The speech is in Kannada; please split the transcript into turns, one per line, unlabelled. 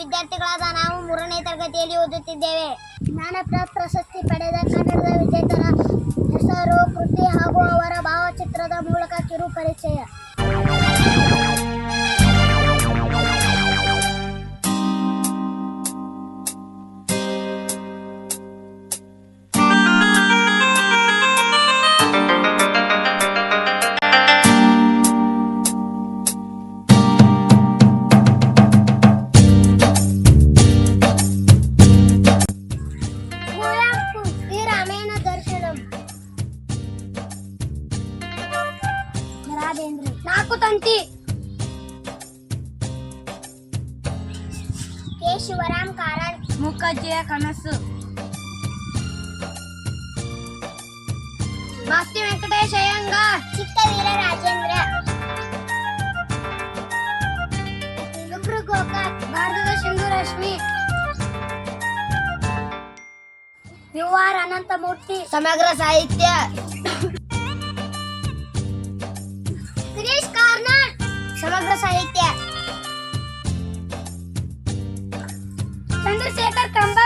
ವಿದ್ಯಾರ್ಥಿಗಳಾದ ನಾವು 3ನೇ ತರಗತಿಯಲ್ಲಿ ಓದುತ್ತಿದ್ದೇವೆ. ಜ್ಞಾನಪೀಠ ಪ್ರಶಸ್ತಿ ಪಡೆದ ಕನ್ನಡದ ವಿಜೇತರ ಹೆಸರು, ಕೃತಿ ಹಾಗೂ ಅವರ ಭಾವಚಿತ್ರದ ಮೂಲಕ ಕಿರು ಪರಿಚಯ. ನಾಲ್ಕು ತಂತಿ. ಕೆ. ಶಿವರಾಮ್ ಕಾರಂತ್
ಮುಖಜ್ಜಿಯ ಕನಸು.
ಮಾಸ್ತಿ ವೆಂಕಟೇಶ ಅಯ್ಯಂಗಾರ್ ಚಿಕ್ಕ ವೀರ ರಾಜೇಂದ್ರ. ಲುಬ್ರು ಗೋಕಾಕ್ ಭಾರತದ ಸಿಂಧು ರಶ್ಮಿ. ಯು.ಆರ್. ಅನಂತಮೂರ್ತಿ ಸಮಗ್ರ ಸಾಹಿತ್ಯ. ಸಮಗ್ರ ಸಾಹಿತ್ಯ. ಚಂದ್ರಶೇಖರ್ ಕಂಬ